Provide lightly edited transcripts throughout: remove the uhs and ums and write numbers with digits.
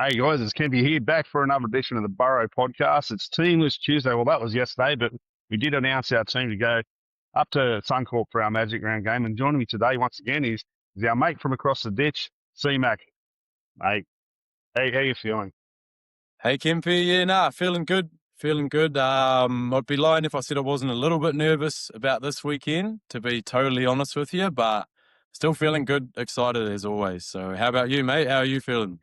Hey guys, it's Kempy here, back for another edition of the Burrow podcast. It's Teamless Tuesday. Well, that was yesterday, but we did announce our team to go up to Suncorp for our Magic Round game. And joining me today, once again, is our mate from across the ditch, C-Mac. Mate, how you feeling? Hey Kempy, yeah, feeling good, feeling good. I'd be lying if I said I wasn't a little bit nervous about this weekend, to be totally honest with you, but still feeling good, excited as always. So how about you, mate? How are you feeling?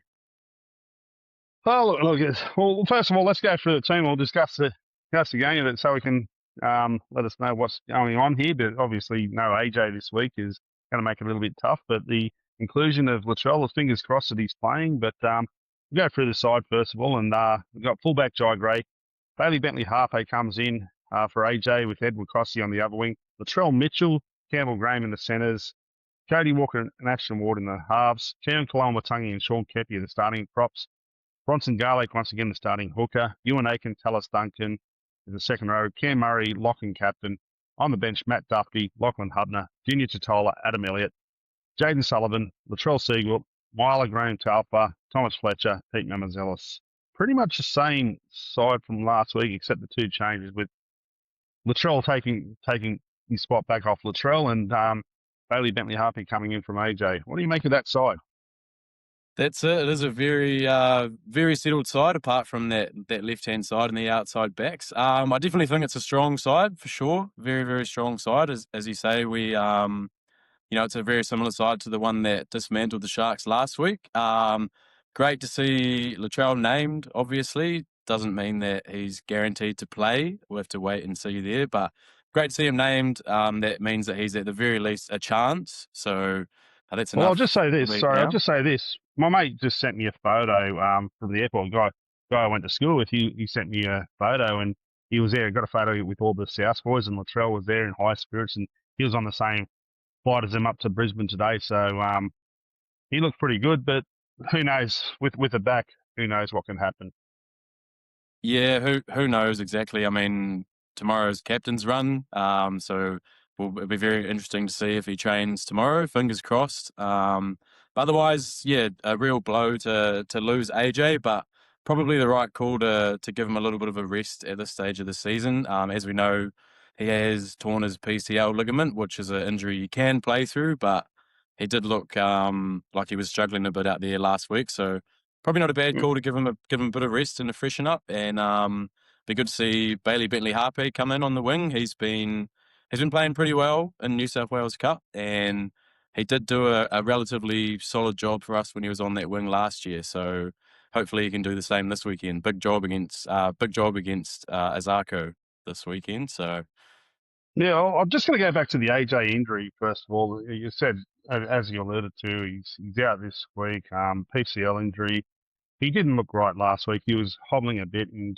Oh, well, first of all, let's go through the team. We'll discuss the game of it so we can let us know what's going on here. But obviously, no AJ this week is going to make it a little bit tough. But the inclusion of Latrell, fingers crossed that he's playing. But we'll go through the side first of all. And we've got fullback Jai Gray. Bailey Bentley Harpe comes in for AJ with Edward Cossey on the other wing. Latrell Mitchell, Campbell Graham in the centres. Cody Walker and Ashton Ward in the halves. Kieran Kalamatangi and Sean Kepi are the starting props. Bronson Garlick, once again, the starting hooker. Ewan Aiken, Tallis Duncan is the second row. Cam Murray, lock and captain. On the bench, Matt Duffy, Lachlan Hubner, Junior Totola, Adam Elliott, Jaden Sullivan, Latrell Siegel, Myla Graham Talpa, Thomas Fletcher, Pete Mamazelis. Pretty much the same side from last week, except the two changes with Latrell taking his spot back off Latrell and Bailey Bentley Harpy coming in from AJ. What do you make of that side? That's it. It is a very, very settled side, apart from that left-hand side and the outside backs. I definitely think it's a strong side for sure. Very, very strong side. As you say, it's a very similar side to the one that dismantled the Sharks last week. Great to see Latrell named, obviously. Doesn't mean that he's guaranteed to play. We'll have to wait and see there. But great to see him named. That means that he's at the very least a chance. So that's enough. Well, I'll just say this. Now. I'll just say this. My mate just sent me a photo from the airport. Guy I went to school with, he sent me a photo and he was there. He got a photo with all the South boys and Latrell was there in high spirits and he was on the same flight as them up to Brisbane today. So he looked pretty good, but who knows with the back, who knows what can happen. Yeah, who knows exactly. I mean, tomorrow's captain's run, so it'll be very interesting to see if he trains tomorrow. Fingers crossed. But otherwise, yeah, a real blow to lose AJ, but probably the right call to give him a little bit of a rest at this stage of the season. As we know, he has torn his PCL ligament, which is an injury you can play through, but he did look like he was struggling a bit out there last week. So probably not a bad call to give him a bit of rest and to freshen up. And be good to see Bailey Bentley Harpe come in on the wing. He's been playing pretty well in New South Wales Cup, and he did do a relatively solid job for us when he was on that wing last year. So hopefully he can do the same this weekend. Big job against Azarko this weekend. So yeah, I'm just going to go back to the AJ injury first of all. You said, as you alluded to, he's out this week. PCL injury. He didn't look right last week. He was hobbling a bit, and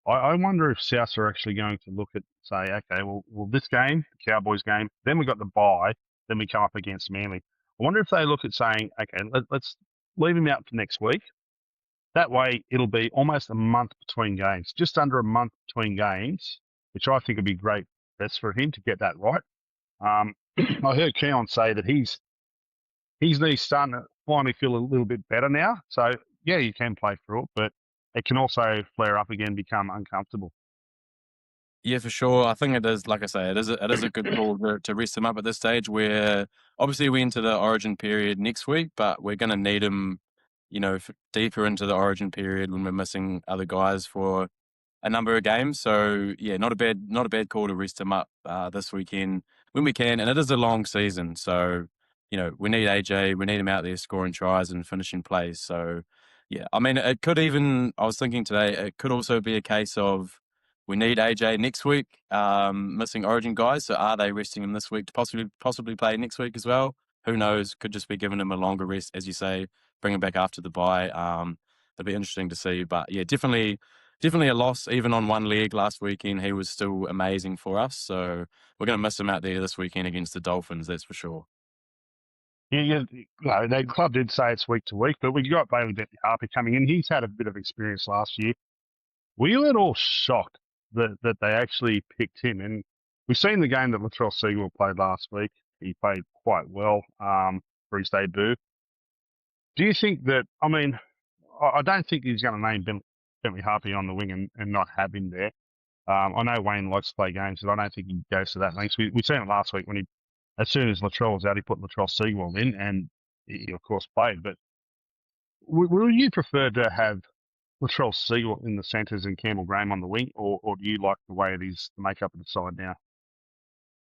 I wonder if Souths are actually going to look at say, okay, well, this game, the Cowboys game, then we got the bye, then we come up against Manly. I wonder if they look at saying, okay, let's leave him out for next week. That way, it'll be almost a month between games, just under a month between games, which I think would be great best for him to get that right. I heard Keon say that his knee's starting to finally feel a little bit better now. So yeah, you can play through it, but it can also flare up again, become uncomfortable. yeah, for sure. I think it is. Like I say, it is a good call to rest him up at this stage. Where obviously we enter the Origin period next week, but we're going to need him, deeper into the Origin period when we're missing other guys for a number of games. So yeah, not a bad call to rest him up this weekend when we can. And it is a long season, so we need AJ. We need him out there scoring tries and finishing plays. So yeah, I mean, it could even. I was thinking today, it could also be a case of we need AJ next week, missing Origin guys. So are they resting him this week to possibly play next week as well? Who knows? Could just be giving him a longer rest, as you say, bring him back after the bye. It'll be interesting to see. But yeah, definitely a loss. Even on one leg last weekend, he was still amazing for us. So we're going to miss him out there this weekend against the Dolphins, that's for sure. Yeah, the club did say it's week to week, but we got Bailey Bentley Harper coming in. He's had a bit of experience last year. Were you at all shocked that they actually picked him? And we've seen the game that Latrell Siegel played last week. He played quite well for his debut. Do you think that, I mean, I don't think he's going to name Bentley Harpy on the wing and not have him there. I know Wayne likes to play games, but I don't think he goes to that length. We seen it last week when as soon as Latrell was out, he put Latrell Seawell in, and he of course played. But would you prefer to have Latrell Seawell in the centres and Campbell Graham on the wing, or do you like the way it is the makeup of the side now?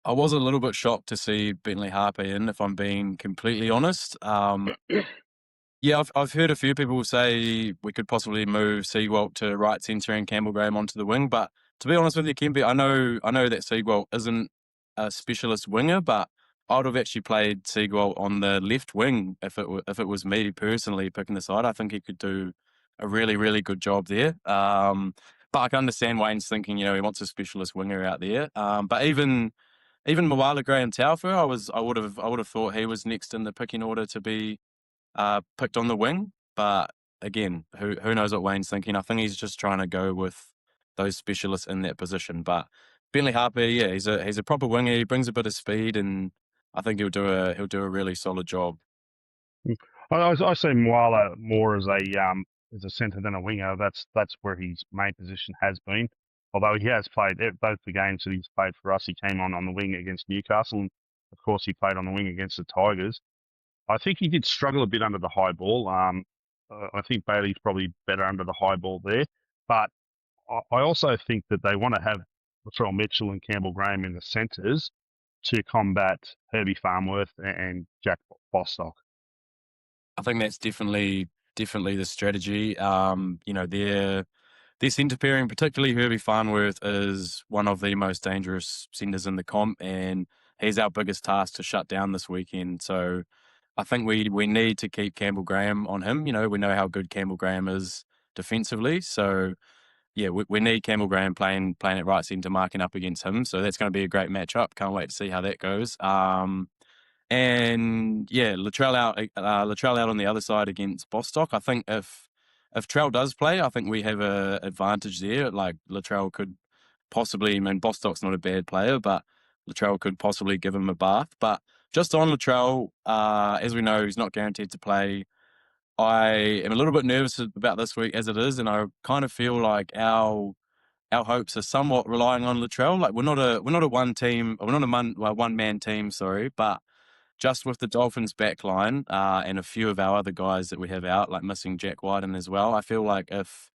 I was a little bit shocked to see Bentley Harper in, if I'm being completely honest. Yeah, I've heard a few people say we could possibly move Seawalt to right centre and Campbell Graham onto the wing. But to be honest with you, Kempe, I know that Seawalt isn't a specialist winger, but I would have actually played Seawalt on the left wing if it was me personally picking the side. I think he could do a really, really good job there. But I can understand Wayne's thinking, he wants a specialist winger out there. But even Moala Graham Taufa, I would have thought he was next in the picking order to be picked on the wing. But again, who knows what Wayne's thinking? I think he's just trying to go with those specialists in that position. But Bentley Harper, yeah, he's a proper winger. He brings a bit of speed, and I think he'll do a really solid job. I see Moala more as a centre than a winger. That's where his main position has been. Although he has played both the games that he's played for us, he came on the wing against Newcastle, and of course he played on the wing against the Tigers. I think he did struggle a bit under the high ball. I think Bailey's probably better under the high ball there, but I also think that they want to have Latrell Mitchell and Campbell Graham in the centres to combat Herbie Farnworth and Jack Bostock. I think that's definitely the strategy. Their centre pairing, particularly Herbie Farnworth, is one of the most dangerous centres in the comp, and he's our biggest task to shut down this weekend. So I think we need to keep Campbell Graham on him. We know how good Campbell Graham is defensively. So yeah, we need Campbell Graham playing at right centre, marking up against him. So that's going to be a great matchup. Can't wait to see how that goes. And yeah, Latrell out on the other side against Bostock. I think if Trell does play, I think we have a advantage there. Like Latrell could possibly, Bostock's not a bad player, but Latrell could possibly give him a bath. But just on Latrell, as we know, he's not guaranteed to play. I am a little bit nervous about this week as it is, and I kind of feel like our hopes are somewhat relying on Latrell. Like we're not a one man team, sorry, but just with the Dolphins backline and a few of our other guys that we have out, like missing Jack Wyden as well, I feel like if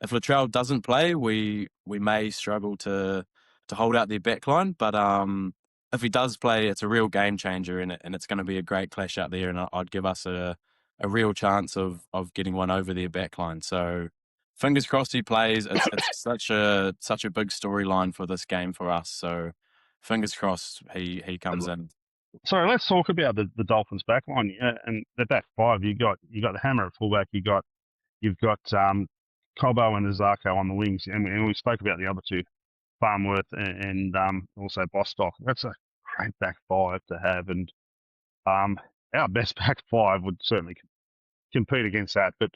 Latrell doesn't play, we may struggle to hold out their backline. But if he does play, it's a real game changer, and it's going to be a great clash out there, and I'd give us a real chance of getting one over their backline. So fingers crossed he plays. It's such a big storyline for this game for us. So fingers crossed he comes in. So let's talk about the Dolphins backline. And the back five, you got the hammer at fullback. You've got Cobbo and Azarko on the wings, and we spoke about the other two, Farnworth and also Bostock. That's a great back five to have, and our best back five would certainly compete against that. But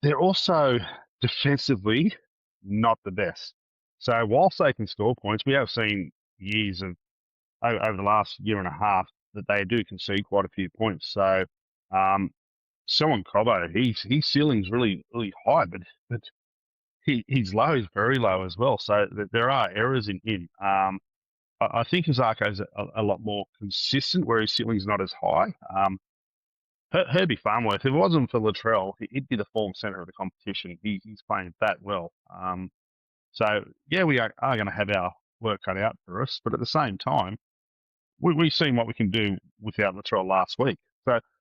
they're also defensively not the best. So whilst they can score points, we have seen years of over the last year and a half that they do concede quite a few points. So Selwyn Cobbo, his ceiling's really, really high, but his low is very low as well. So there are errors in him. I think Azarko's a lot more consistent, where his ceiling's not as high. Herbie Farnworth, if it wasn't for Latrell, he'd be the form centre of the competition. He's playing that well. So yeah, we are going to have our work cut out for us, but at the same time, we've seen what we can do without Latrell last week.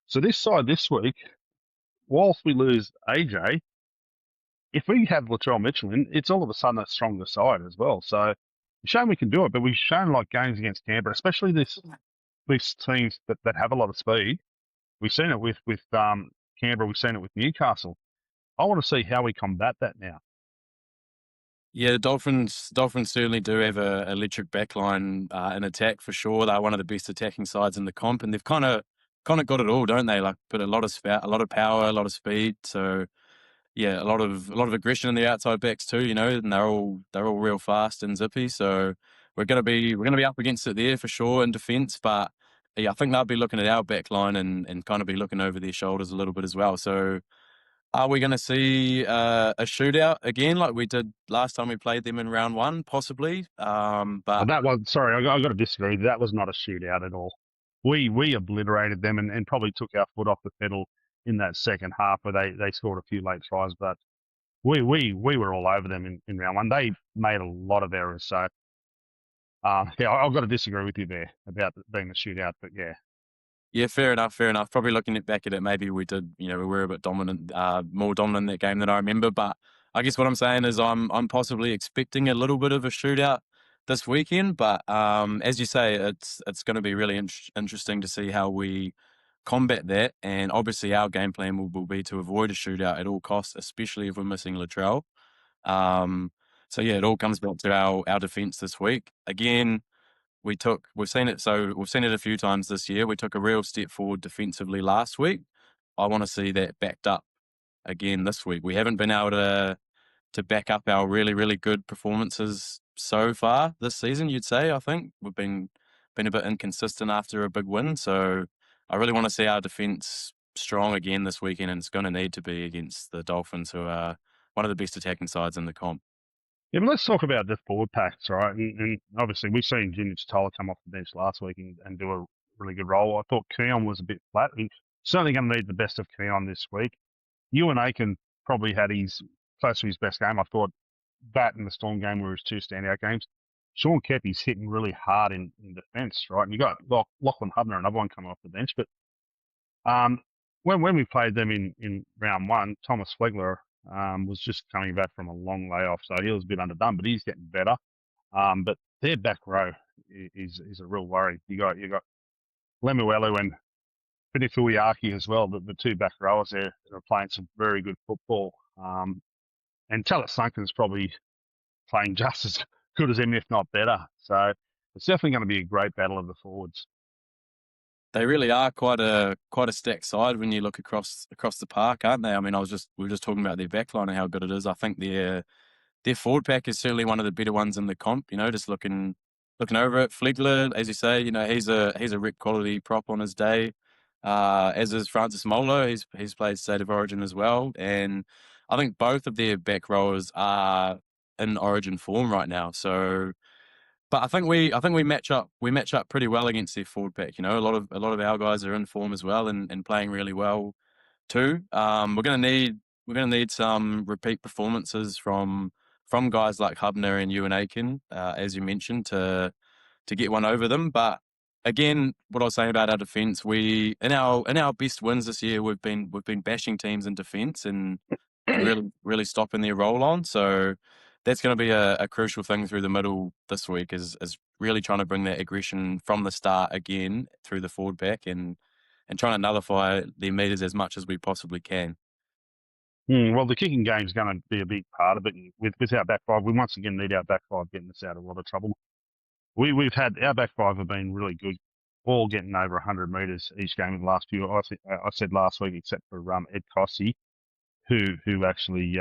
So this side this week, whilst we lose AJ, if we have Latrell Mitchell in, it's all of a sudden a stronger side as well. So we've shown we can do it, but we've shown like games against Canberra, especially these teams that have a lot of speed. We've seen it with Canberra. We've seen it with Newcastle. I want to see how we combat that now. Yeah, the Dolphins certainly do have a electric backline in attack for sure. They're one of the best attacking sides in the comp, and they've kind of got it all, don't they? Like, but a lot of power, a lot of speed. So yeah, a lot of aggression in the outside backs too. And they're all real fast and zippy. So we're gonna be up against it there for sure in defence. But yeah, I think they'll be looking at our backline and kind of be looking over their shoulders a little bit as well. So Are we going to see a shootout again, like we did last time we played them in round one, possibly? But That was sorry, I got to disagree. That was not a shootout at all. We obliterated them and probably took our foot off the pedal in that second half where they scored a few late tries, but we were all over them in round one. They made a lot of errors, so yeah, I've got to disagree with you there about it being a shootout, but yeah. yeah, fair enough, fair enough. Probably looking back at it, maybe we did, we were a bit dominant, more dominant in that game than I remember. But I guess what I'm saying is I'm possibly expecting a little bit of a shootout this weekend. But as you say, it's going to be really interesting to see how we combat that. And obviously, our game plan will be to avoid a shootout at all costs, especially if we're missing Latrell. So yeah, it all comes back to our defence this week. Again, we've seen it a few times this year. We took a real step forward defensively last week. I want to see that backed up again this week. We haven't been able to back up our really, really good performances so far this season, you'd say. I think we've been a bit inconsistent after a big win. So I really want to see our defence strong again this weekend, and it's going to need to be against the Dolphins, who are one of the best attacking sides in the comp. Yeah, but let's talk about the forward packs, right? And obviously, we've seen Junior Tola come off the bench last week and do a really good role. I thought Keon was a bit flat. He's certainly going to need the best of Keon this week. Ewan Aiken probably had his close to his best game. I thought that and the Storm game were his two standout games. Sean Kepi's hitting really hard in defence, right? And you got Lachlan Hubner, another one coming off the bench. But when we played them in round one, Thomas Flegler was just coming back from a long layoff, so he was a bit underdone, but he's getting better. But their back row is a real worry. You got Lemuelu and Finifuiaki as well. The two back rowers there are playing some very good football. And Talat Sunken's probably playing just as good as him, if not better. So it's definitely going to be a great battle of the forwards. They really are quite a stacked side when you look across the park, aren't they? I mean, we were just talking about their backline and how good it is. I think their forward pack is certainly one of the better ones in the comp. Just looking over it, Flegler, as you say, he's a rep quality prop on his day. As is Francis Molo. He's played State of Origin as well, and I think both of their back rowers are in Origin form right now. So. But I think we match up pretty well against their forward pack. A lot of our guys are in form as well and playing really well too. We're gonna need some repeat performances from guys like Hubner and Ewan Aiken, as you mentioned, to get one over them. But again, what I was saying about our defence, we in our best wins this year, we've been bashing teams in defence and really stopping their roll on. So that's going to be a crucial thing through the middle this week is really trying to bring that aggression from the start again through the forward back and trying to nullify their meters as much as we possibly can. Well, the kicking game is going to be a big part of it. With our back five, we once again need our back five getting us out of a lot of trouble. We've had our back five have been really good, all getting over 100 metres each game in the last few. I said last week, except for Ed Cossey, who actually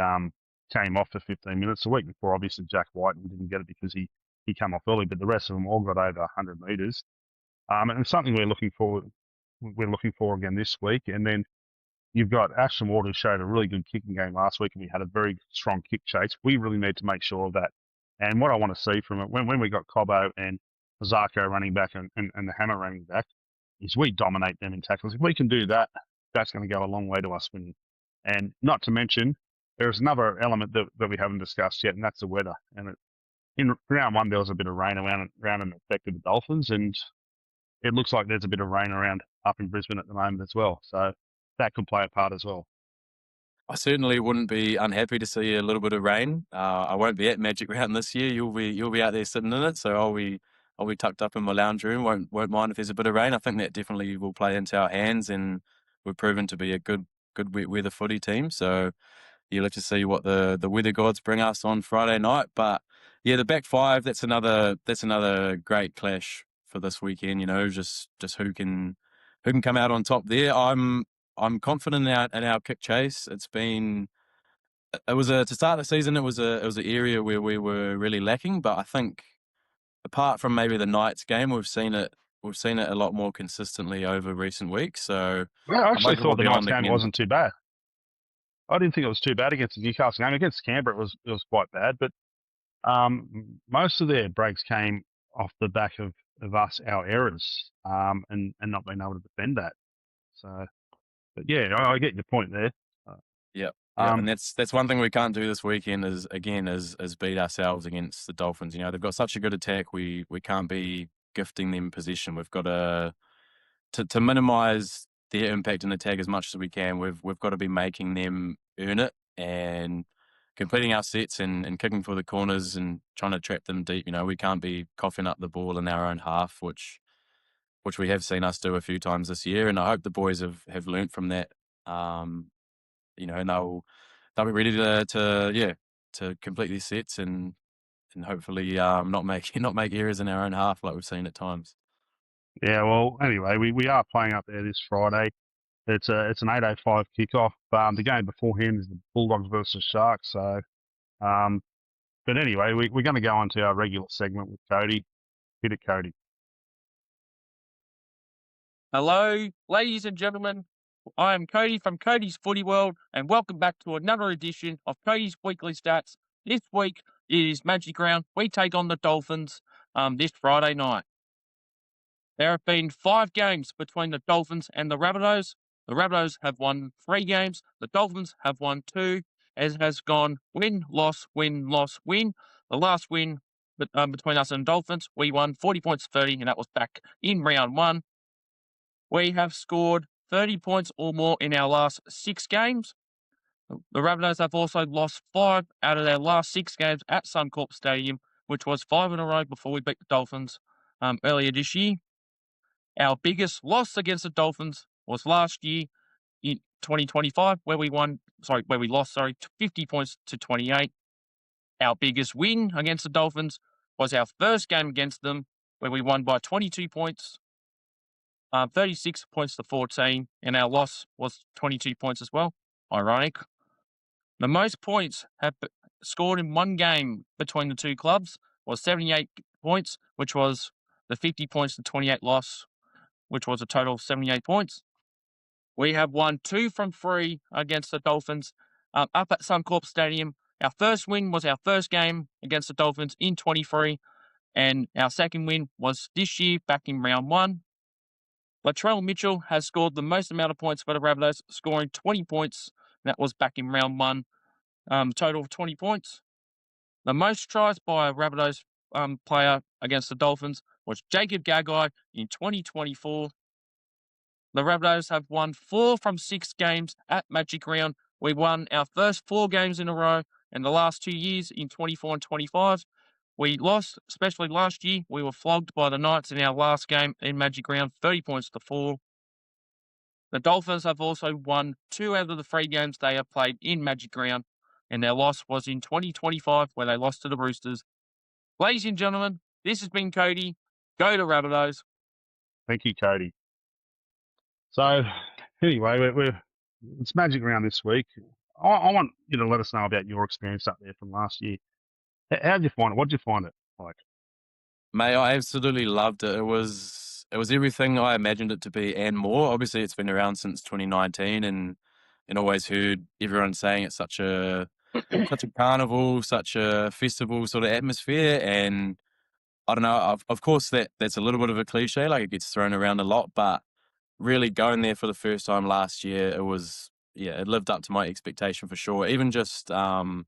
came off for 15 minutes a week before. Obviously, Jack White didn't get it because he came off early, but the rest of them all got over 100 metres. And it's something we're looking for again this week. And then you've got Ashton Ward, who showed a really good kicking game last week, and we had a very strong kick chase. We really need to make sure of that. And what I want to see from it, when we got Cobbo and Zarko running back and the Hammer running back, is we dominate them in tackles. If we can do that, that's going to go a long way to us winning. And not to mention, there's another element that we haven't discussed yet, and that's the weather. And in round one, there was a bit of rain around and affected the Dolphins, and it looks like there's a bit of rain around up in Brisbane at the moment as well. So that could play a part as well. I certainly wouldn't be unhappy to see a little bit of rain. I won't be at Magic Round this year. You'll be out there sitting in it, so I'll be tucked up in my lounge room. Won't mind if there's a bit of rain. I think that definitely will play into our hands, and we're proven to be a good wet weather footy team. So you'll have to see what the weather gods bring us on Friday night. But yeah, the back five, that's another great clash for this weekend. Just who can come out on top there. I'm confident in our kick chase. To start the season, it was an area where we were really lacking, but I think apart from maybe the Knights game, we've seen it a lot more consistently over recent weeks. So I actually thought the Knights game wasn't too bad. I didn't think it was too bad against the Newcastle game. Against Canberra, it was quite bad, but most of their breaks came off the back of us, our errors, and not being able to defend that. So, but yeah, I get your point there. Yeah, and that's one thing we can't do this weekend is beat ourselves against the Dolphins. You know, they've got such a good attack. We can't be gifting them possession. We've got to minimise their impact in attack as much as we can. We've got to be making them earn it and completing our sets and kicking for the corners and trying to trap them deep. You know, we can't be coughing up the ball in our own half, which we have seen us do a few times this year. And I hope the boys have learnt from that. You know, and they'll be ready to complete these sets and hopefully not make errors in our own half like we've seen at times. Yeah, well, anyway, we are playing up there this Friday. It's an 8:05 kickoff. The game beforehand is the Bulldogs versus Sharks. So, but anyway, we're going to go on to our regular segment with Cody. Hit it, Cody. Hello, ladies and gentlemen. I am Cody from Cody's Footy World, and welcome back to another edition of Cody's Weekly Stats. This week it is Magic Round. We take on the Dolphins this Friday night. There have been 5 games between the Dolphins and the Rabbitohs. The Rabbitohs have won 3 games. The Dolphins have won 2. As has gone win, loss, win, loss, win. The last win between us and the Dolphins, we won 40 points 30, and that was back in round 1. We have scored 30 points or more in our last 6 games. The Rabbitohs have also lost 5 out of their last 6 games at Suncorp Stadium, which was 5 in a row before we beat the Dolphins earlier this year. Our biggest loss against the Dolphins was last year in 2025, where we lost 50 points to 28. Our biggest win against the Dolphins was our first game against them, where we won by 22 points. 36 points to 14, and our loss was 22 points as well. Ironic. The most points have scored in one game between the two clubs was 78 points, which was the 50 points to 28 loss, which was a total of 78 points. We have won 2 from 3 against the Dolphins up at Suncorp Stadium. Our first win was our first game against the Dolphins in 23, and our second win was this year back in round 1. Latrell Mitchell has scored the most amount of points for the Rabbitohs, scoring 20 points. That was back in round 1, total of 20 points. The most tries by a Rabbitohs player against the Dolphins was Jacob Gagai in 2024. The Rabbitohs have won 4 from 6 games at Magic Round. We won our first 4 games in a row in the last 2 years in 24 and 25. We lost, especially last year. We were flogged by the Knights in our last game in Magic Round, 30 points to 4. The Dolphins have also won 2 out of the 3 games they have played in Magic Round, and their loss was in 2025, where they lost to the Roosters. Ladies and gentlemen, this has been Cody. Go to Rabbitohs. Thank you, Cody. So, anyway, it's Magic Round this week. I want you to let us know about your experience up there from last year. How did you find it? What did you find it like? Mate, I absolutely loved it. It was everything I imagined it to be and more. Obviously, it's been around since 2019, and always heard everyone saying it's such a carnival, such a festival sort of atmosphere. And I don't know, of course that's a little bit of a cliche, like it gets thrown around a lot, but really going there for the first time last year, it lived up to my expectation for sure. Even just around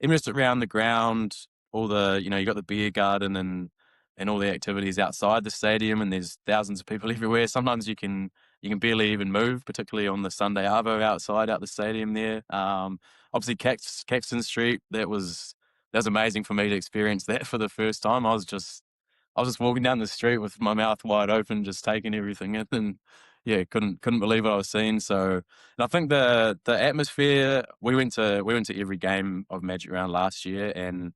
the ground, all the, you got the beer garden and all the activities outside the stadium, and there's thousands of people everywhere. Sometimes you can barely even move, particularly on the Sunday arvo out the stadium there. Obviously Caxton Street, that was amazing for me to experience that for the first time. I was just walking down the street with my mouth wide open, just taking everything in, and yeah, couldn't believe what I was seeing. So, and I think the atmosphere, we went to every game of Magic Round last year, and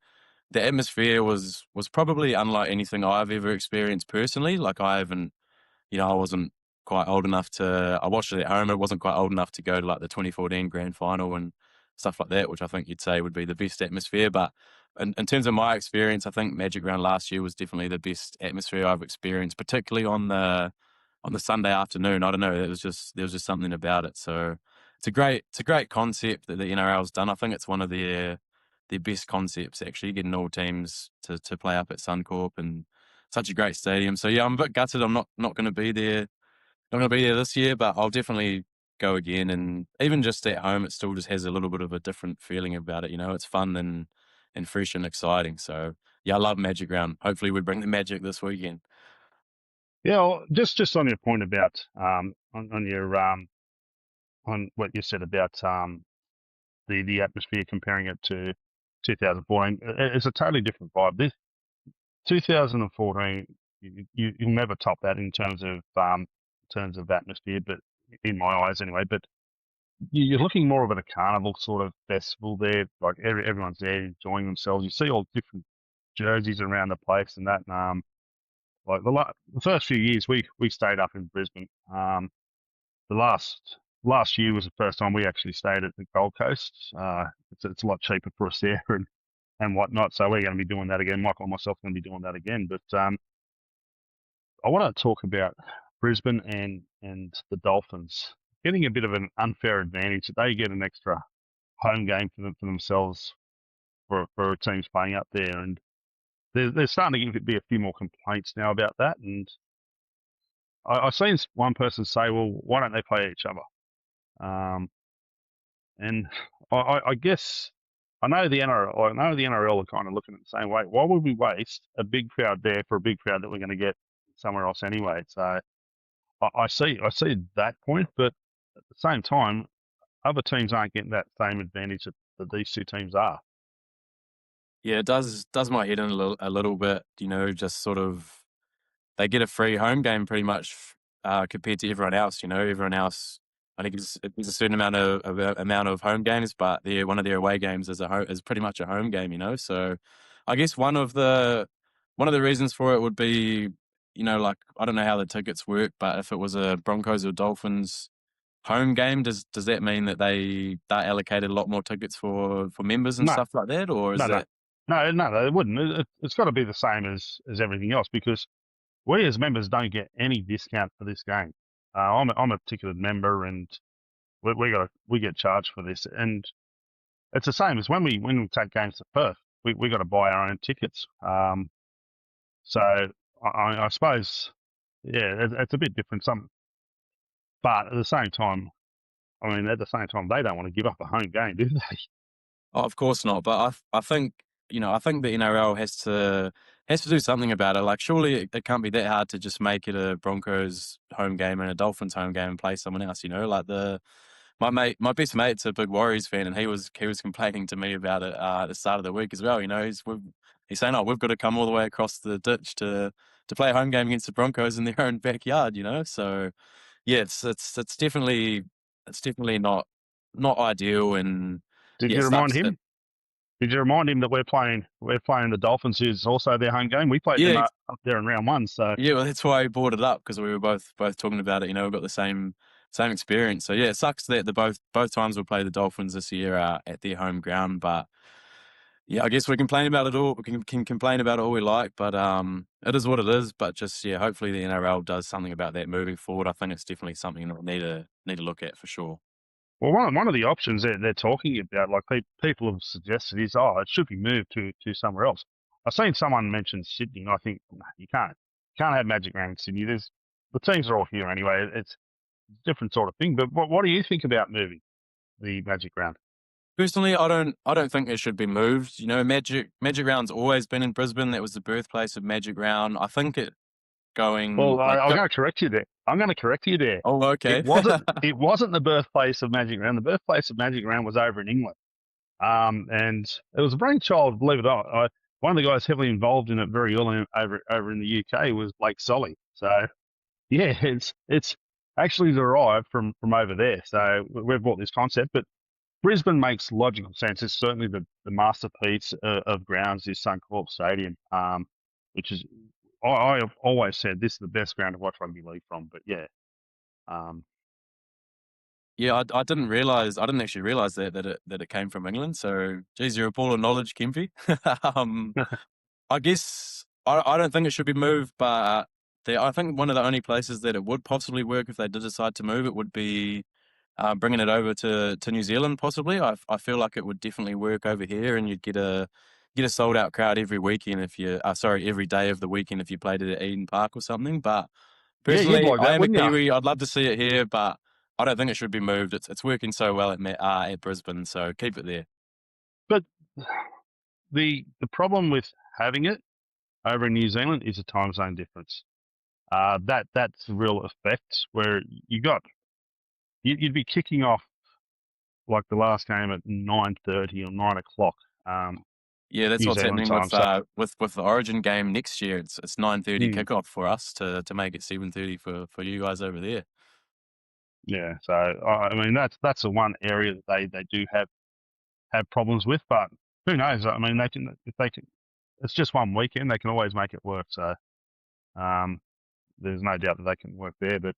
the atmosphere was probably unlike anything I've ever experienced personally. Like I wasn't quite old enough I watched it at home. I wasn't quite old enough to go to like the 2014 grand final and stuff like that, which I think you'd say would be the best atmosphere. But in terms of my experience, I think Magic Round last year was definitely the best atmosphere I've experienced, particularly on the Sunday afternoon. I don't know, there was just something about it. So it's a great concept that the NRL's done. I think it's one of their best concepts, actually, getting all teams to play up at Suncorp, and such a great stadium. So yeah, I'm a bit gutted. I'm not going to be there. Not going to be there this year, but I'll definitely go again. And even just at home, it still just has a little bit of a different feeling about it. It's fun and fresh and exciting. So yeah, I love Magic Round. Hopefully we bring the magic this weekend. Yeah, well, just on your point about on your on what you said about the atmosphere, comparing it to 2014, it's a totally different vibe. This 2014, you'll never top that in terms of atmosphere, but in my eyes anyway. But you're looking more of at a carnival sort of festival there. Like everyone's there enjoying themselves. You see all different jerseys around the place and that. Like the first few years, we stayed up in Brisbane. The last year was the first time we actually stayed at the Gold Coast. It's a lot cheaper for us there and whatnot. So we're going to be doing that again. Michael and myself are going to be doing that again. But I want to talk about Brisbane and the Dolphins getting a bit of an unfair advantage. They get an extra home game for themselves for teams playing up there, and there's starting to be a few more complaints now about that. And I've seen one person say, "Well, why don't they play each other?" And I guess I know the NRL are kind of looking at the same way. Why would we waste a big crowd there for a big crowd that we're going to get somewhere else anyway? So I see that point, but at the same time, other teams aren't getting that same advantage that these two teams are. Yeah, it does my head in a little bit, just sort of they get a free home game pretty much compared to everyone else. Everyone else, I think there's a certain amount of home games, but one of their away games is pretty much a home game. So I guess one of the reasons for it would be, like, I don't know how the tickets work, but if it was a Broncos or Dolphins home game, does that mean that they allocated a lot more tickets for members and No, stuff like that, or is no, that? no, it wouldn't. It's got to be the same as everything else, because we as members don't get any discount for this game. I'm a ticketed member, and we get charged for this, and it's the same as when we take games to Perth. We got to buy our own tickets. So I suppose, yeah, it's a bit different. But at the same time, they don't want to give up a home game, do they? Oh, of course not. But I think the NRL has to do something about it. Like, surely it can't be that hard to just make it a Broncos home game and a Dolphins home game and play someone else. Like my best mate's a big Warriors fan, and he was complaining to me about it at the start of the week as well. He's saying, "Oh, we've got to come all the way across the ditch to play a home game against the Broncos in their own backyard." So yeah, it's definitely not ideal, and Did yeah, you it remind sucks that. him? Did you remind him that we're playing the Dolphins, who's also their home game? We played them Yeah, up there in round one. So yeah, well, that's why I brought it up, because we were both talking about it. We've got the same experience. So yeah, it sucks that both times we'll play the Dolphins this year at their home ground. But yeah, I guess we complain about it all. We can complain about it all we like, but it is what it is. But just, yeah, hopefully the NRL does something about that moving forward. I think it's definitely something that we need to look at for sure. well, one of the options they're talking about, like people have suggested, is it should be moved to somewhere else. I've seen someone mention Sydney, and I think you can't have Magic Round in Sydney. The teams are all here anyway. It's a different sort of thing. But what do you think about moving the Magic Round? Personally, I don't think it should be moved. Magic Round's always been in Brisbane. That was the birthplace of Magic Round. I think it going Well, I'm going to correct you there. Oh, okay. It wasn't the birthplace of Magic Round. The birthplace of Magic Round was over in England. And it was a brainchild, believe it or not. One of the guys heavily involved in it very early over in the UK was Blake Solly. So yeah, it's actually derived from over there. So we've brought this concept, but Brisbane makes logical sense. It's certainly the masterpiece of grounds is Suncorp Stadium, which is, I have always said this is the best ground to watch rugby league from. But yeah, Yeah, I didn't actually realize that it came from England. So, geez, you're a ball of knowledge, Kempy. I guess I don't think it should be moved, but I think one of the only places that it would possibly work if they did decide to move it would be bringing it over to New Zealand possibly. I feel like it would definitely work over here, and you'd get a sold out crowd every weekend if you every day of the weekend if you played it at Eden Park or something. But Yeah, you'd personally, like I that, am a wouldn't you? Kiwi. I'd love to see it here, but I don't think it should be moved. It's working so well at Brisbane, so keep it there. But the problem with having it over in New Zealand is the time zone difference. That's the real effect where you'd be kicking off like the last game at 9:30 or 9 o'clock. Yeah, that's New what's Zealand happening time. So with the Origin game next year. It's 9:30 mm, kickoff for us to make it 7:30 for you guys over there. yeah, so I mean that's the one area that they do have problems with, but who knows? I mean, if they can. It's just one weekend. They can always make it work. So um, there's no doubt that they can work there. But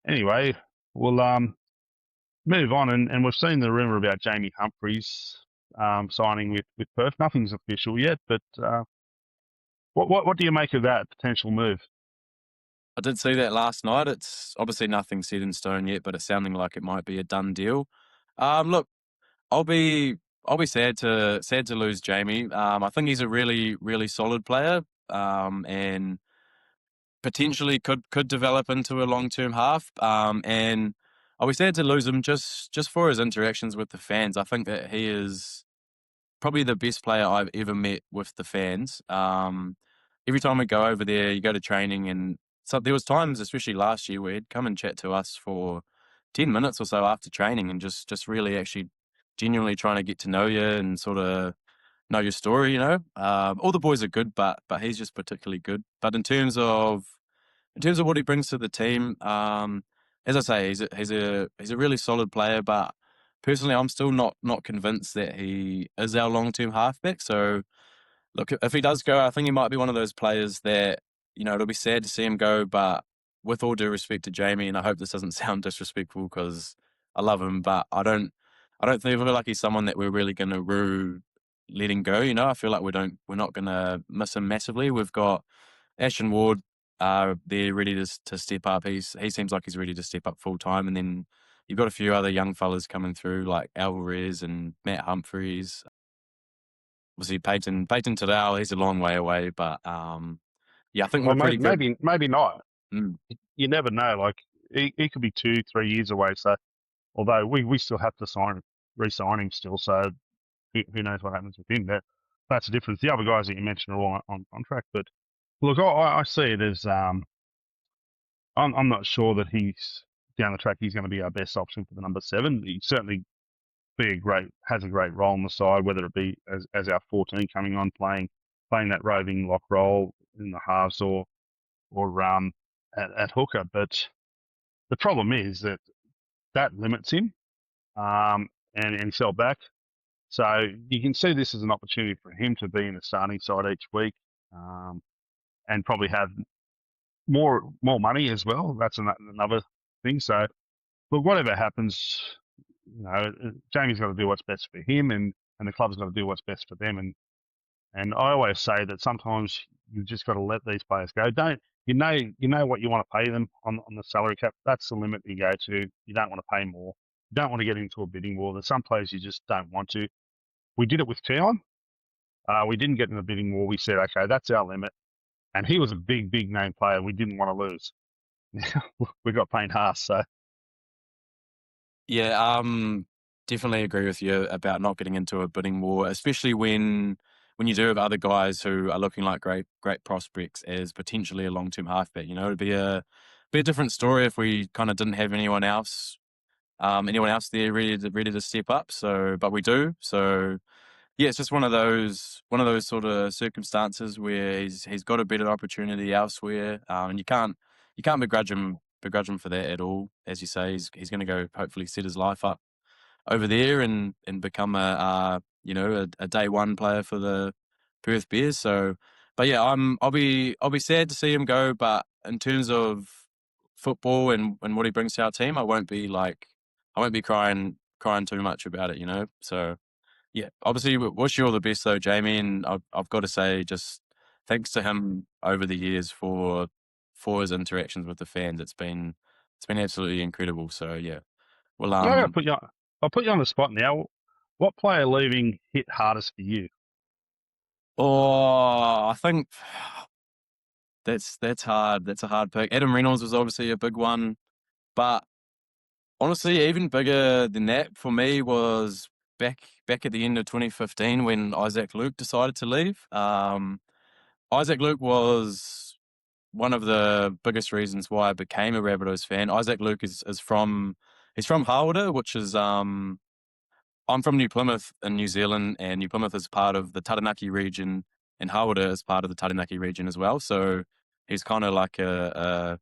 anyway, we'll move on, and we've seen the rumor about Jamie Humphreys signing with Perth. Nothing's official yet, but what do you make of that potential move? I did see that last night. It's obviously nothing set in stone yet, but it's sounding like it might be a done deal. Look, I'll be sad to lose Jamie. I think he's a really really solid player, and potentially could develop into a long term half. And I'll be sad to lose him just for his interactions with the fans. I think that he is probably the best player I've ever met with the fans. Every time we go over there, you go to training, and so there was times, especially last year, where he'd come and chat to us for 10 minutes or so after training, and just really actually genuinely trying to get to know you and sort of know your story. All the boys are good, but he's just particularly good. But in terms of what he brings to the team, as I say, he's a really solid player. But personally, I'm still not convinced that he is our long term halfback. So look, if he does go, I think he might be one of those players that it'll be sad to see him go. But with all due respect to Jamie, and I hope this doesn't sound disrespectful because I love him, but I don't feel like he's someone that we're really going to rue letting go. I feel like we're not going to miss him massively. We've got Ashton Ward, they're ready to step up. He seems like he's ready to step up full time, and then you've got a few other young fellas coming through like Alvarez and Matt Humphreys. Obviously, Peyton Tadao, he's a long way away, but yeah, I think Well, we're pretty good. maybe not. Mm. You never know. Like he could be 2-3 years away. So although we still have to re-sign him still. So who knows what happens with him? That's the difference. The other guys that you mentioned are all on contract. But look, I see it as I'm not sure that he's down the track. He's going to be our best option for the number 7. He certainly has a great role on the side, whether it be as our 14 coming on playing that roving lock role in the halves or at hooker. But the problem is that limits him, and he fell back. So you can see this as an opportunity for him to be in the starting side each week, and probably have more money as well. That's another thing. So look, whatever happens, Jamie's got to do what's best for him, and the club's got to do what's best for them. And I always say that sometimes you've just got to let these players go. Don't you know what you want to pay them on the salary cap? That's the limit you go to. You don't want to pay more. You don't want to get into a bidding war. There's some players you just don't want to. We did it with Keon. We didn't get in the bidding war. We said, okay, that's our limit. And he was a big name player. We didn't want to lose. We got Payne Haas. So Yeah, definitely agree with you about not getting into a bidding war, especially when you do have other guys who are looking like great prospects as potentially a long term halfback. It'd be a different story if we kind of didn't have anyone else there ready to step up. So, but we do. So, yeah, it's just one of those sort of circumstances where he's got a better opportunity elsewhere, and you can't begrudge him for that at all. As you say, he's going to go hopefully set his life up over there and become a day one player for the Perth Bears. So, but yeah, I'll be sad to see him go. But in terms of football and what he brings to our team, I won't be crying too much about it. So. Yeah, obviously, wish you all the best though, Jamie. And I've got to say, just thanks to him over the years for his interactions with the fans. It's been absolutely incredible. So yeah, Well, I'll put you on the spot now. What player leaving hit hardest for you? I think that's hard. That's a hard pick. Adam Reynolds was obviously a big one, but honestly, even bigger than that for me was back at the end of 2015 when Isaac Luke decided to leave. Isaac Luke was one of the biggest reasons why I became a Rabbitohs fan. Isaac Luke is from Hawera, which is I'm from New Plymouth in New Zealand, and New Plymouth is part of the Taranaki region, and Hawera is part of the Taranaki region as well. So he's kind of like a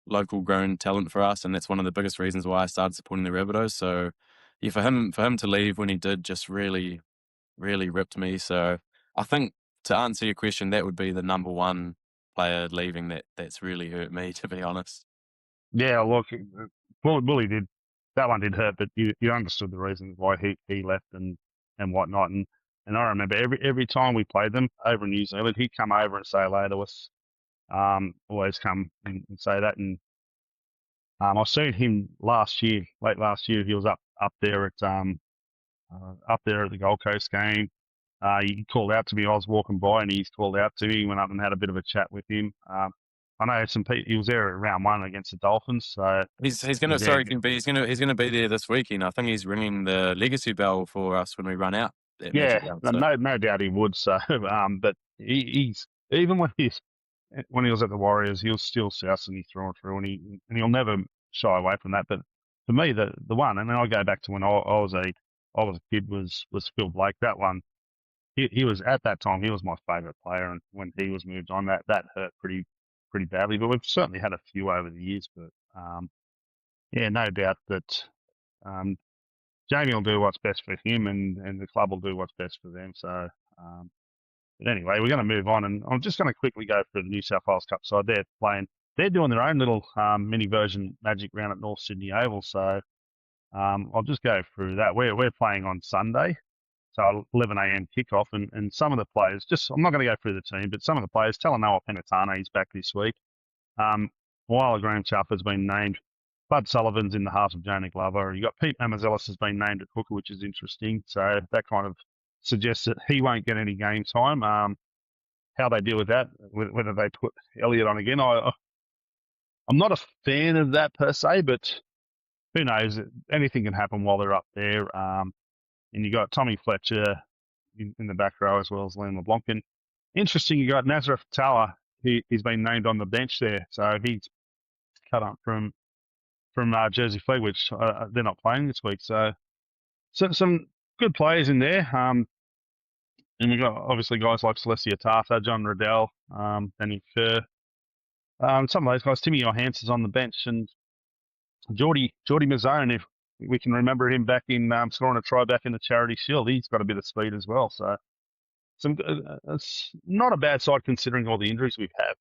local grown talent for us, and that's one of the biggest reasons why I started supporting the Rabbitohs. So yeah, for him to leave when he did just really, really ripped me. So I think to answer your question, that would be the number one player leaving that's really hurt me, to be honest. Yeah, look, Bully did. That one did hurt, but you understood the reasons why he left and whatnot. And I remember every time we played them over in New Zealand, he'd come over and say hello to us. Always come and say that. And I seen him late last year. He was up there at the Gold Coast game. He called out to me. I was walking by, and he's called out to me. Went up and had a bit of a chat with him. I know he was there at round 1 against the Dolphins. So he's gonna be there this weekend. I think he's ringing the legacy bell for us when we run out. Yeah, Round, so. no doubt he would. So, but he's even when he was at the Warriors, he was still South Sydney through and through, and he'll never shy away from that. But for me, the one, and then I go back to when I was a kid, was Phil Blake. That one, he was at that time. He was my favourite player, and when he was moved on, that hurt pretty badly. But we've certainly had a few over the years. But yeah, no doubt that Jamie will do what's best for him, and the club will do what's best for them. So, but anyway, we're going to move on, and I'm just going to quickly go through the New South Wales Cup side. They're doing their own little mini version Magic round at North Sydney Oval. So I'll just go through that. We're playing on Sunday, so 11 a.m. kickoff, and some of the players, I'm not going to go through the team, but some of the players, Talanoa Penatane is back this week. While Graham Chuff has been named. Bud Sullivan's in the half of Jonah Glover. You got Pete Amazelis has been named at hooker, which is interesting. So that kind of suggests that he won't get any game time. How they deal with that, whether they put Elliott on again, I'm not a fan of that per se, but who knows? Anything can happen while they're up there. And you got Tommy Fletcher in the back row as well as Liam LeBlanc. And interesting, you got Nazareth Tower. He's been named on the bench there, so he's cut up from Jersey Flegg, which they're not playing this week. So some good players in there. And we've got obviously guys like Celestia Tata, John Riddell, Danny Kerr. Some of those guys, Timmy Johansson's on the bench, and Geordie Mazzone, if we can remember him back in scoring a try back in the Charity Shield. He's got a bit of speed as well. So it's not a bad side considering all the injuries we've had.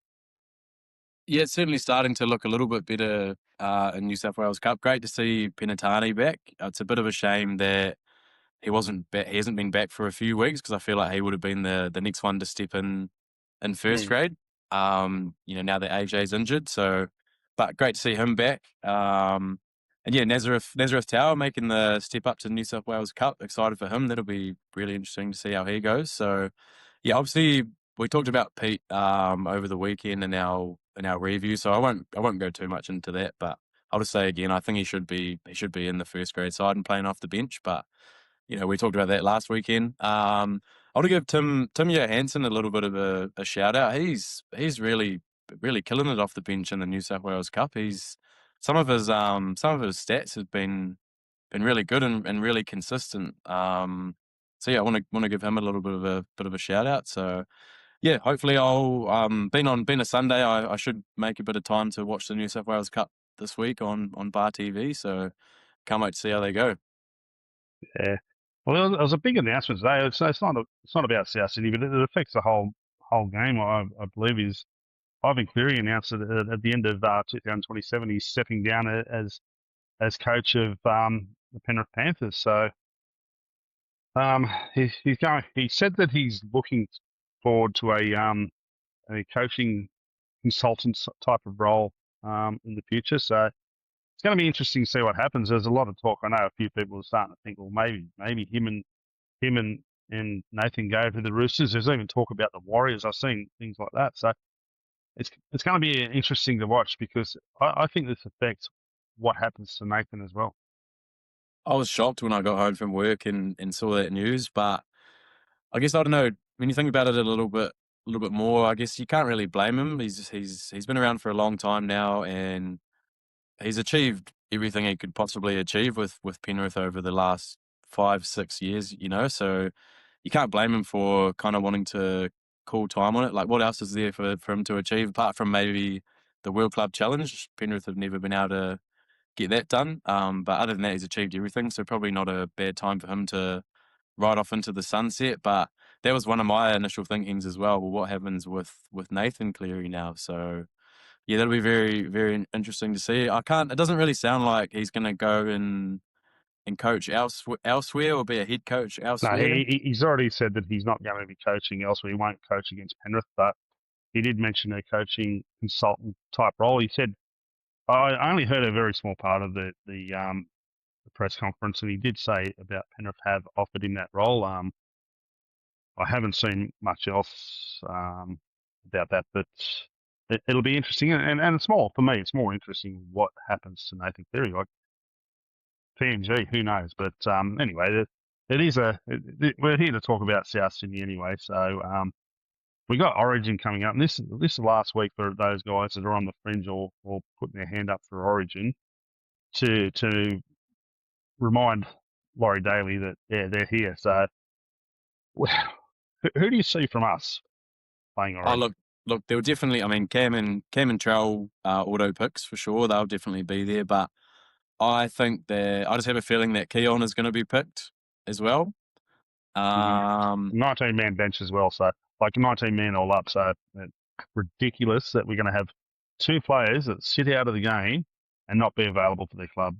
Yeah, it's certainly starting to look a little bit better in New South Wales Cup. Great to see Penatane back. It's a bit of a shame that he wasn't back. He hasn't been back for a few weeks because I feel like he would have been the next one to step in first grade. Now that AJ's injured, so but great to see him back. And yeah, Nazareth Tower making the step up to the New South Wales Cup. Excited for him. That'll be really interesting to see how he goes. So yeah, obviously we talked about Pete over the weekend in our review, so I won't go too much into that. But I'll just say again, I think he should be in the first grade side and playing off the bench. But we talked about that last weekend. I want to give Tim Johansson a little bit of a shout out. He's really killing it off the bench in the New South Wales Cup. Some of his stats have been really good and really consistent. So yeah, I want to give him a little bit of a shout out. So yeah, hopefully I'll being a Sunday, I should make a bit of time to watch the New South Wales Cup this week on Bar TV. So can't wait to see how they go. Yeah. Well, it was a big announcement today. It's not about South Sydney, but it affects the whole game. I believe is Ivan Cleary announced that at the end of 2027 he's stepping down as coach of the Penrith Panthers. So he said that he's looking forward to a coaching consultant type of role in the future. So it's going to be interesting to see what happens. There's a lot of talk. I know a few people are starting to think, well, maybe him and Nathan go to the Roosters. There's even talk about the Warriors. I've seen things like that. So it's going to be interesting to watch because I think this affects what happens to Nathan as well. I was shocked when I got home from work and saw that news, but I guess I don't know. When you think about it a little bit more, I guess you can't really blame him. He's been around for a long time now, and he's achieved everything he could possibly achieve with Penrith over the last 5-6 years. You know, so you can't blame him for kind of wanting to call time on it. Like, what else is there for him to achieve apart from maybe the World Club Challenge? Penrith have never been able to get that done. But other than that, he's achieved everything. So probably not a bad time for him to ride off into the sunset. But that was one of my initial thinkings as well. Well, what happens with Nathan Cleary now? So yeah, that'll be very, very interesting to see. It doesn't really sound like he's going to go and coach elsewhere or be a head coach No, elsewhere. he's already said that he's not going to be coaching elsewhere. He won't coach against Penrith, but he did mention a coaching consultant type role. He said, I only heard a very small part of the press conference, and he did say about Penrith have offered him that role. I haven't seen much else about that, but it'll be interesting. And it's more, for me, it's more interesting what happens to Nathan Cleary. Like PNG, who knows? But anyway, we're here to talk about South Sydney anyway. So we got Origin coming up, and this is the last week for those guys that are on the fringe or putting their hand up for Origin to remind Laurie Daly that they're here. So who do you see from us playing Origin? Oh, look, they'll definitely. I mean, Cam and Trell auto picks for sure. They'll definitely be there, but I think I just have a feeling that Keon is going to be picked as well. 19-man bench as well, so like 19 men all up. So it's ridiculous that we're going to have two players that sit out of the game and not be available for their club.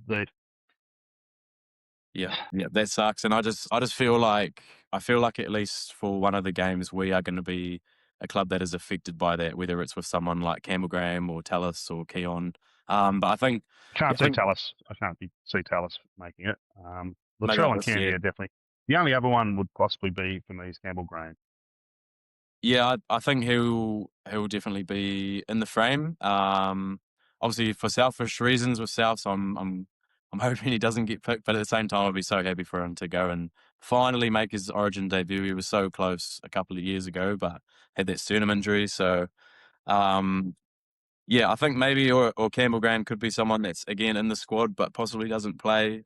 Yeah, that sucks. And I just feel like at least for one of the games we are going to be a club that is affected by that, whether it's with someone like Campbell Graham or Tallis or Keon. But I think Tallis. I can't see Tallis making it. Latrell and Cam, yeah, definitely. The only other one would possibly be for me is Campbell Graham. Yeah, I think he'll definitely be in the frame. Obviously for selfish reasons with South, so I'm hoping he doesn't get picked, but at the same time I'd be so happy for him to go and finally make his Origin debut. He was so close a couple of years ago, but had that sternum injury. So yeah, I think maybe or Campbell Graham could be someone that's again in the squad but possibly doesn't play.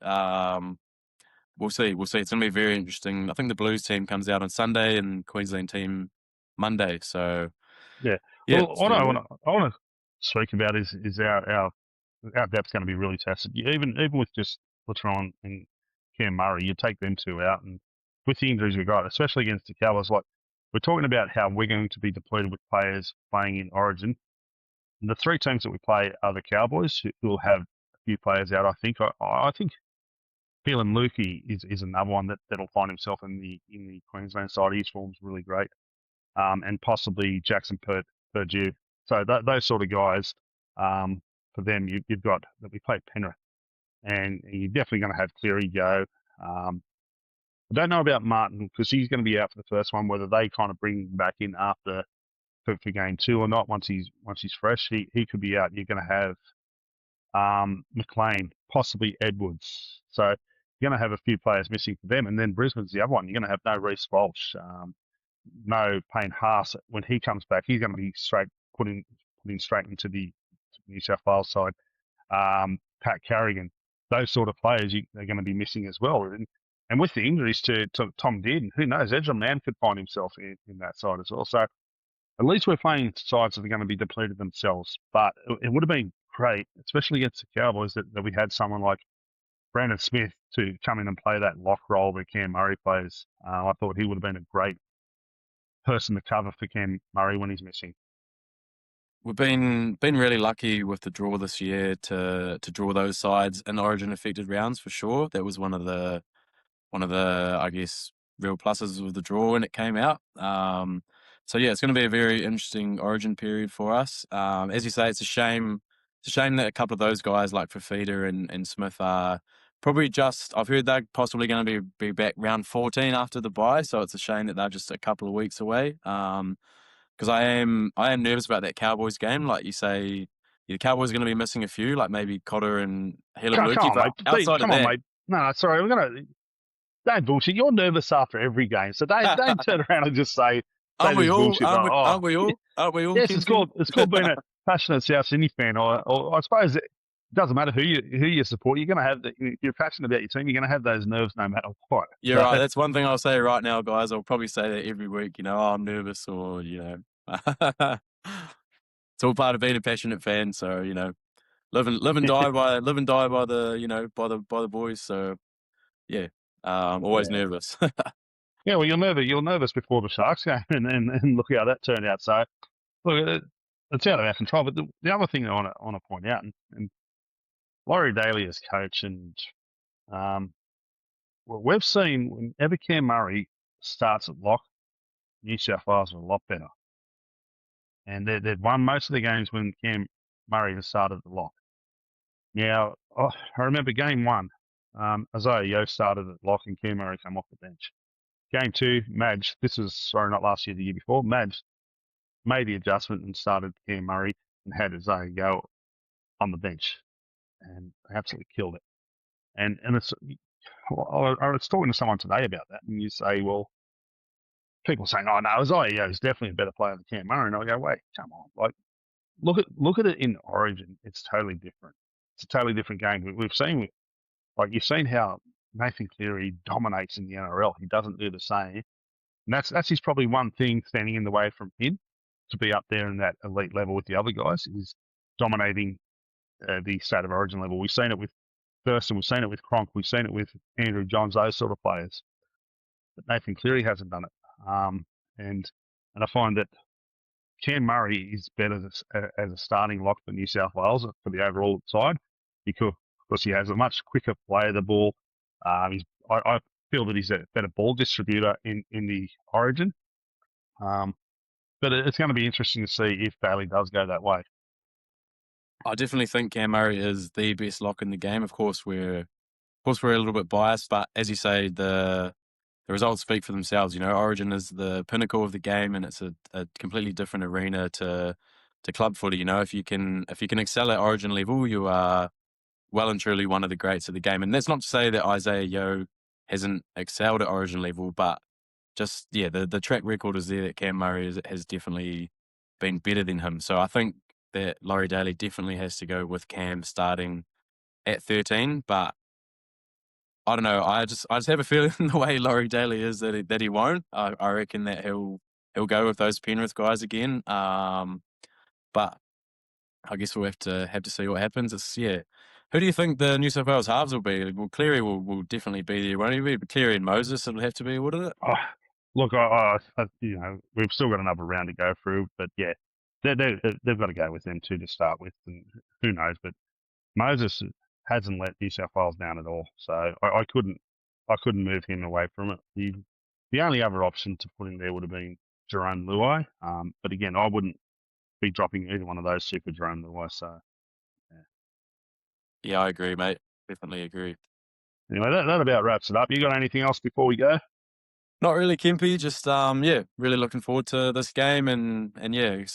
We'll see. It's going to be very interesting. I think the Blues team comes out on Sunday and Queensland team Monday. So yeah. Well, what I want to speak about is our depth's going to be really tested. Even with just Latrell and Cam Murray, you take them two out, and with the injuries we got, especially against the Cowboys, like we're talking about how we're going to be depleted with players playing in Origin. And the three teams that we play are the Cowboys, who will have a few players out. I think Phelan Lukey is another one that'll find himself in the Queensland side. His form's really great, and possibly Jackson Purdue. So those sort of guys, for them, you've got that we play Penrith, and you're definitely going to have Cleary go. I don't know about Martin because he's going to be out for the first one. Whether they kind of bring him back in after for game two or not, once he's fresh, he could be out. You're going to have McLean, possibly Edwards. So you're going to have a few players missing for them, and then Brisbane's the other one. You're going to have no Reece Walsh, no Payne Haas. When he comes back, he's going to be put in straight into the New South Wales side. Pat Carrigan, those sort of players they're going to be missing as well. And with the injuries to Tom Dearden, who knows, Ezra Mann could find himself in that side as well. So at least we're playing sides that are going to be depleted themselves. But it would have been great, especially against the Cowboys, that we had someone like Brandon Smith to come in and play that lock role that Cam Murray plays. I thought he would have been a great person to cover for Cam Murray when he's missing. We've been really lucky with the draw this year to draw those sides in Origin affected rounds for sure. That was one of the I guess real pluses of the draw when it came out. So yeah, it's going to be a very interesting Origin period for us. As you say, it's a shame it's a shame that a couple of those guys like Fafita and Smith are probably just. I've heard they're possibly going to be back round 14 after the bye, so it's a shame that they're just a couple of weeks away. Because I am nervous about that Cowboys game. Like you say, the Cowboys are going to be missing a few, like maybe Cotter and Helen Come Lukey. on, But mate. outside Come of on, that, mate. No, sorry. We're gonna. Don't bullshit. You're nervous after every game, so don't turn around and just say aren't we this all? bullshit. Aren't we all? Aren't we all? Yes, Kempy? it's called being a passionate South Sydney fan. Or I suppose it doesn't matter who you support. You're going to have if you're passionate about your team, you're going to have those nerves no matter what. You're right. That's one thing I'll say right now, guys. I'll probably say that every week. Oh, I'm nervous, or it's all part of being a passionate fan. So live and die by the by the boys. So yeah, always nervous. Yeah, well, you're nervous before the Sharks game, and look how that turned out. So look, it's out of our control. But the other thing I want to point out, and Laurie Daly as coach, and well, we've seen whenever Cam Murray starts at lock, New South Wales are a lot better, and they've won most of the games when Cam Murray has started at lock. Now, I remember game one, Isaiah Yeo started at lock and Cam Murray came off the bench. Game two, Madge, not last year, the year before, Madge made the adjustment and started Cam Murray and had Isaiah Yeo on the bench and absolutely killed it. And it's, I was talking to someone today about that, and you say, well, people saying, oh no, Isaiah Yeo is definitely a better player than Cam Murray. And I go, wait, come on, like look at it in Origin. It's totally different. It's a totally different game. We've seen, like you've seen how Nathan Cleary dominates in the NRL. He doesn't do the same. And that's his probably one thing standing in the way from him to be up there in that elite level with the other guys is dominating the State of Origin level. We've seen it with Thurston, we've seen it with Cronk, we've seen it with Andrew Johns, those sort of players. But Nathan Cleary hasn't done it. And I find that Cam Murray is better as a starting lock for New South Wales for the overall side because he has a much quicker play of the ball. I feel that he's a better ball distributor in the Origin. But it's going to be interesting to see if Bailey does go that way. I definitely think Cam Murray is the best lock in the game. Of course, we're a little bit biased, but as you say, the results speak for themselves. Origin is the pinnacle of the game, and it's a completely different arena to club footy. If you can excel at Origin level, you are well and truly one of the greats of the game. And that's not to say that Isaiah Yeo hasn't excelled at Origin level, but just the track record is there that Cam Murray has definitely been better than him. So I think that Laurie Daly definitely has to go with Cam starting at 13, but I don't know. I just have a feeling the way Laurie Daly is that he won't. I reckon that he'll go with those Penrith guys again. But I guess we'll have to see what happens. Who do you think the New South Wales halves will be? Well, Cleary will definitely be there, won't he be? But Cleary and Moses, it'll have to be, wouldn't it? Oh, look, we've still got another round to go through, but yeah, they've got to go with them two to start with, and who knows? But Moses hasn't let New South Wales down at all, so I couldn't move him away from it. The only other option to put in there would have been Jerome Luai, but again, I wouldn't be dropping either one of those two for Jerome Luai. So yeah, I agree, mate. Definitely agree. Anyway, that about wraps it up. You got anything else before we go? Not really, Kempy. Just really looking forward to this game, and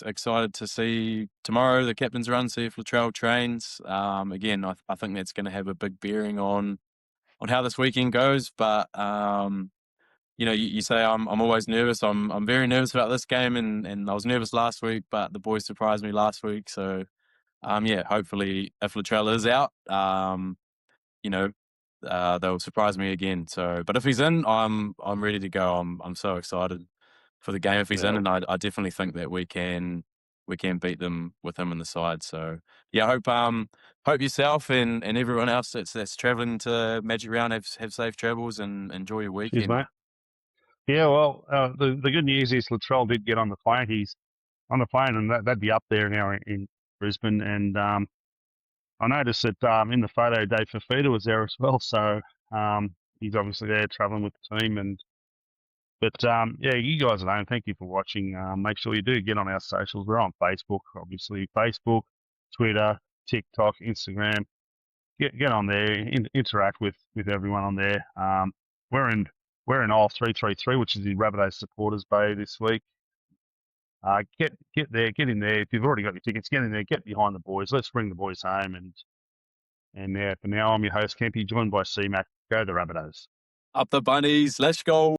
excited to see tomorrow the captain's run. See if Latrell trains. Again, I think that's going to have a big bearing on how this weekend goes. But you say I'm always nervous. I'm very nervous about this game, and I was nervous last week, but the boys surprised me last week. So hopefully if Latrell is out, they'll surprise me again. So, but if he's in, I'm ready to go. I'm so excited for the game if he's in, and I definitely think that we can beat them with him in the side. So yeah, I hope yourself and everyone else that's travelling to Magic Round have safe travels and enjoy your weekend. Cheers, mate. Yeah, well, the good news is Latrell did get on the plane. He's on the plane, and that'd be up there now in Brisbane. And I noticed that in the photo, Dave Fafita was there as well. So he's obviously there travelling with the team. But you guys at home, thank you for watching. Make sure you do get on our socials. We're on Facebook, obviously, Facebook, Twitter, TikTok, Instagram. Get on there, interact with everyone on there. We're in aisle 333, which is the Rabbitohs supporters bay this week. Get there, get in there. If you've already got your tickets, get in there, get behind the boys. Let's bring the boys home. And yeah, for now, I'm your host, Kempy, joined by C-Mac. Go the Rabbitohs. Up the bunnies. Let's go.